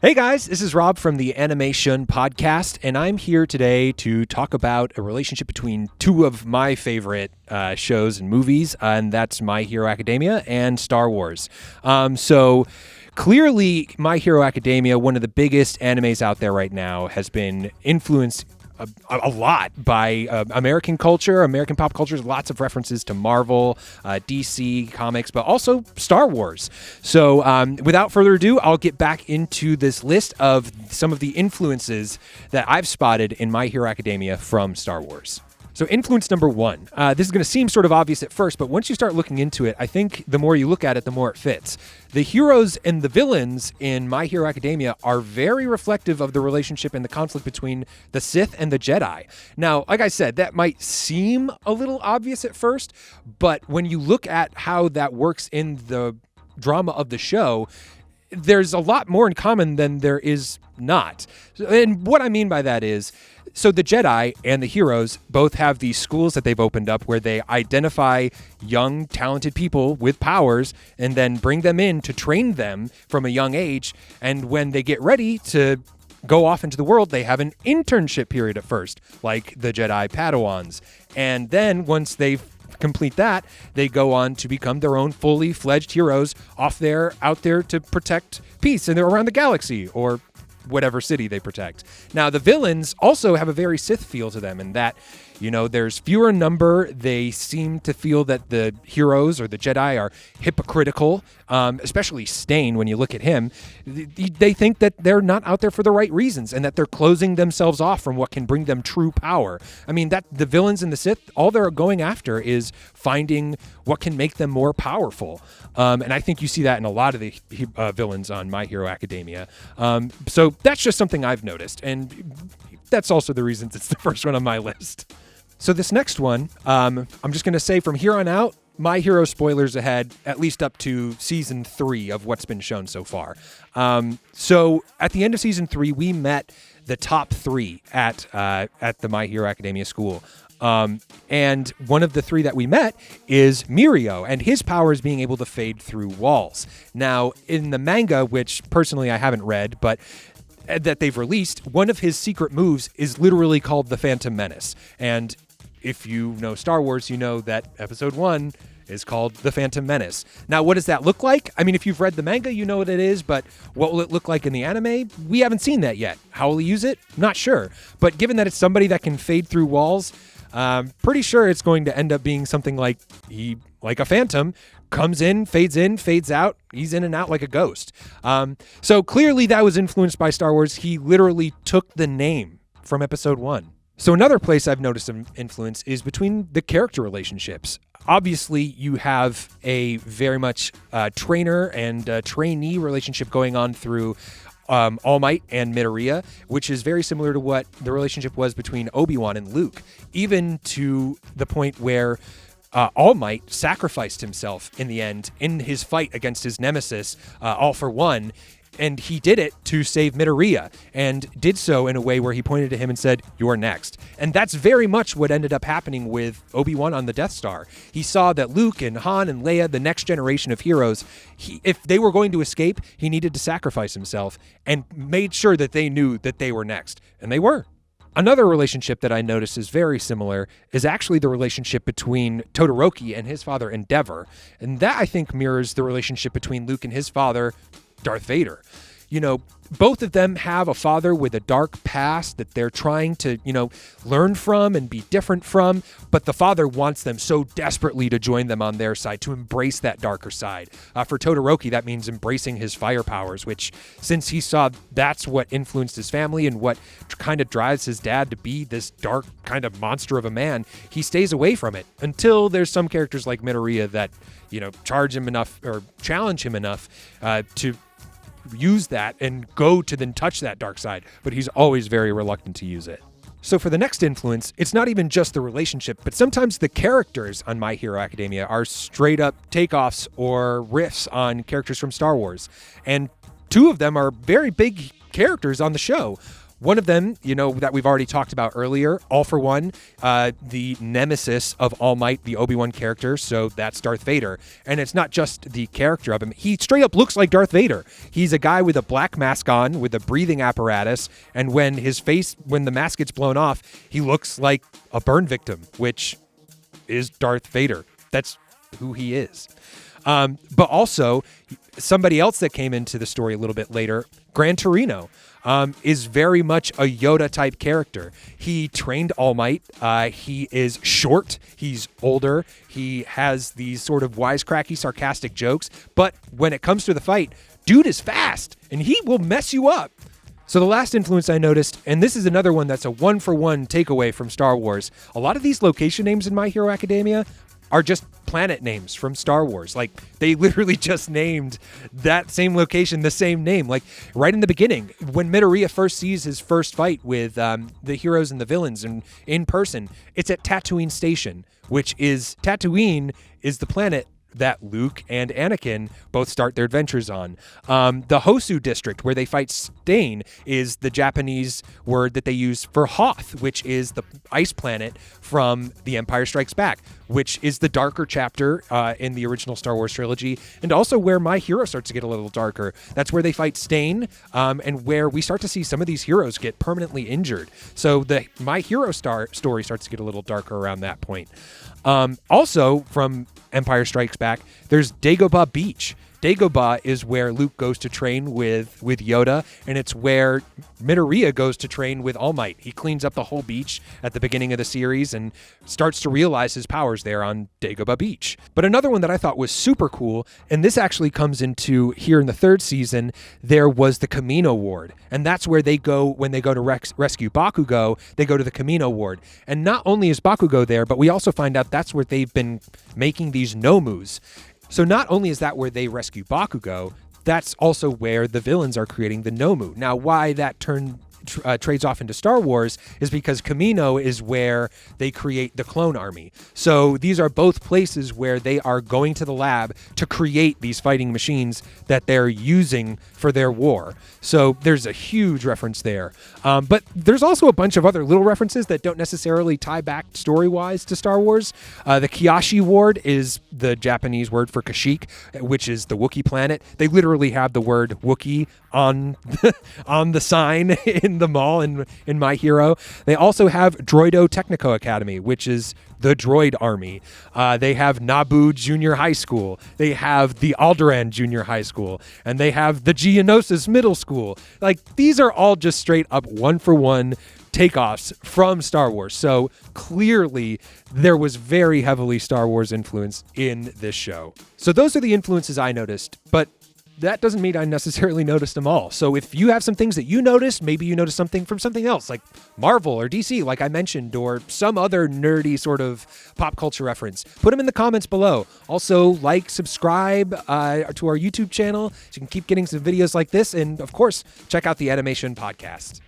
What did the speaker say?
Hey guys, this is Rob from the AnimeSHUN podcast, and I'm here today to talk about a relationship between two of my favorite shows and movies, and that's My Hero Academia and Star Wars. So clearly, My Hero Academia, one of the biggest animes out there right now, has been influenced a lot by American culture, American pop culture. There's lots of references to Marvel, DC comics, but also Star Wars. So without further ado, I'll get back into this list of some of the influences that I've spotted in My Hero Academia from Star Wars. So influence number one. This is going to seem sort of obvious at first, but once you start looking into it, I think the more you look at it, the more it fits. The heroes and the villains in My Hero Academia are very reflective of the relationship and the conflict between the Sith and the Jedi. Now, like I said, that might seem a little obvious at first, but when you look at how that works in the drama of the show, there's a lot more in common than there is not. And what I mean by that is, so the Jedi and the heroes both have these schools that they've opened up where they identify young, talented people with powers and then bring them in to train them from a young age. And when they get ready to go off into the world, they have an internship period at first, like the Jedi Padawans. And then once they complete that, they go on to become their own fully fledged heroes out there to protect peace and they're around the galaxy or whatever city they protect. Now, the villains also have a very Sith feel to them in that, you know, there's fewer in number. They seem to feel that the heroes or the Jedi are hypocritical, especially Stain when you look at him. They think that they're not out there for the right reasons and that they're closing themselves off from what can bring them true power. I mean, that the villains and the Sith, all they're going after is finding what can make them more powerful. And I think you see that in a lot of the villains on My Hero Academia. So that's just something I've noticed. And that's also the reason it's the first one on my list. So this next one, I'm just going to say from here on out, My Hero spoilers ahead, at least up to season 3 of what's been shown so far. So at the end of season 3, we met the top 3 at the My Hero Academia school. And one of the 3 that we met is Mirio, and his power is being able to fade through walls. Now, in the manga, which personally I haven't read, but that they've released, one of his secret moves is literally called the Phantom Menace. And if you know Star Wars, you know that episode 1 is called the Phantom Menace. Now, what does that look like? I mean, if you've read the manga, you know what it is, but what will it look like in the anime? We haven't seen that yet. How will he use it? Not sure. But given that it's somebody that can fade through walls, pretty sure it's going to end up being something like a phantom, comes in, fades out. He's in and out like a ghost. So clearly that was influenced by Star Wars. He literally took the name from episode 1. So another place I've noticed some influence is between the character relationships. Obviously, you have a very much trainer and trainee relationship going on through All Might and Midoriya, which is very similar to what the relationship was between Obi-Wan and Luke, even to the point where All Might sacrificed himself in the end in his fight against his nemesis, All for One, and he did it to save Midoriya, and did so in a way where he pointed to him and said, "You're next." And that's very much what ended up happening with Obi-Wan on the Death Star. He saw that Luke and Han and Leia, the next generation of heroes, if they were going to escape, he needed to sacrifice himself, and made sure that they knew that they were next. And they were. Another relationship that I noticed is very similar is actually the relationship between Todoroki and his father Endeavor. And that, I think, mirrors the relationship between Luke and his father, Darth Vader. You know, both of them have a father with a dark past that they're trying to, learn from and be different from, but the father wants them so desperately to join them on their side, to embrace that darker side. For Todoroki, that means embracing his fire powers, which, since he saw that's what influenced his family and what kind of drives his dad to be this dark kind of monster of a man, he stays away from it until there's some characters like Midoriya that, charge him enough or challenge him enough to use that and go to then touch that dark side, but he's always very reluctant to use it. So for the next influence, it's not even just the relationship, but sometimes the characters on My Hero Academia are straight up takeoffs or riffs on characters from Star Wars. And 2 of them are very big characters on the show. One of them, that we've already talked about earlier, All for One, the nemesis of All Might, the Obi-Wan character, so that's Darth Vader. And it's not just the character of him. He straight up looks like Darth Vader. He's a guy with a black mask on, with a breathing apparatus, and when the mask gets blown off, he looks like a burn victim, which is Darth Vader. That's who he is. But also, somebody else that came into the story a little bit later, Gran Torino, is very much a Yoda-type character. He trained All Might. He is short. He's older. He has these sort of wisecracky, sarcastic jokes. But when it comes to the fight, dude is fast, and he will mess you up. So the last influence I noticed, and this is another one that's a one-for-one takeaway from Star Wars, a lot of these location names in My Hero Academia are just planet names from Star Wars. Like, they literally just named that same location the same name. Like, right in the beginning, when Midoriya first sees his first fight with the heroes and the villains in person, it's at Tatooine Station, Tatooine is the planet that Luke and Anakin both start their adventures on. The Hosu district, where they fight Stain, is the Japanese word that they use for Hoth, which is the ice planet from The Empire Strikes Back, which is the darker chapter in the original Star Wars trilogy, and also where My Hero starts to get a little darker. That's where they fight Stain, and where we start to see some of these heroes get permanently injured. So the My Hero story starts to get a little darker around that point. Also, from Empire Strikes Back, there's Dagobah Beach. Dagobah is where Luke goes to train with Yoda, and it's where Midoriya goes to train with All Might. He cleans up the whole beach at the beginning of the series and starts to realize his powers there on Dagobah Beach. But another one that I thought was super cool, and this actually comes into here in the third season, there was the Kamino Ward. And that's where they go when they go to rescue Bakugo, they go to the Kamino Ward. And not only is Bakugo there, but we also find out that's where they've been making these Nomus. So not only is that where they rescue Bakugo, that's also where the villains are creating the Nomu. Now, why that trades off into Star Wars is because Kamino is where they create the clone army. So these are both places where they are going to the lab to create these fighting machines that they're using for their war. So there's a huge reference there. But there's also a bunch of other little references that don't necessarily tie back story-wise to Star Wars. The Kyashi Ward is the Japanese word for Kashyyyk, which is the Wookiee planet. They literally have the word Wookiee on the sign in the mall in My Hero. They also have Droido Technico Academy, which is the droid army. They have Naboo Junior High School. They have the Alderaan Junior High School. And they have the Geonosis Middle School. Like, these are all just straight up one-for-one takeoffs from Star Wars. So clearly there was very heavily Star Wars influence in this show. So those are the influences I noticed, but that doesn't mean I necessarily noticed them all. So if you have some things that you noticed, maybe you noticed something from something else, like Marvel or DC, like I mentioned, or some other nerdy sort of pop culture reference, put them in the comments below. Also, subscribe to our YouTube channel so you can keep getting some videos like this. And of course, check out the AnimeSHUN podcast.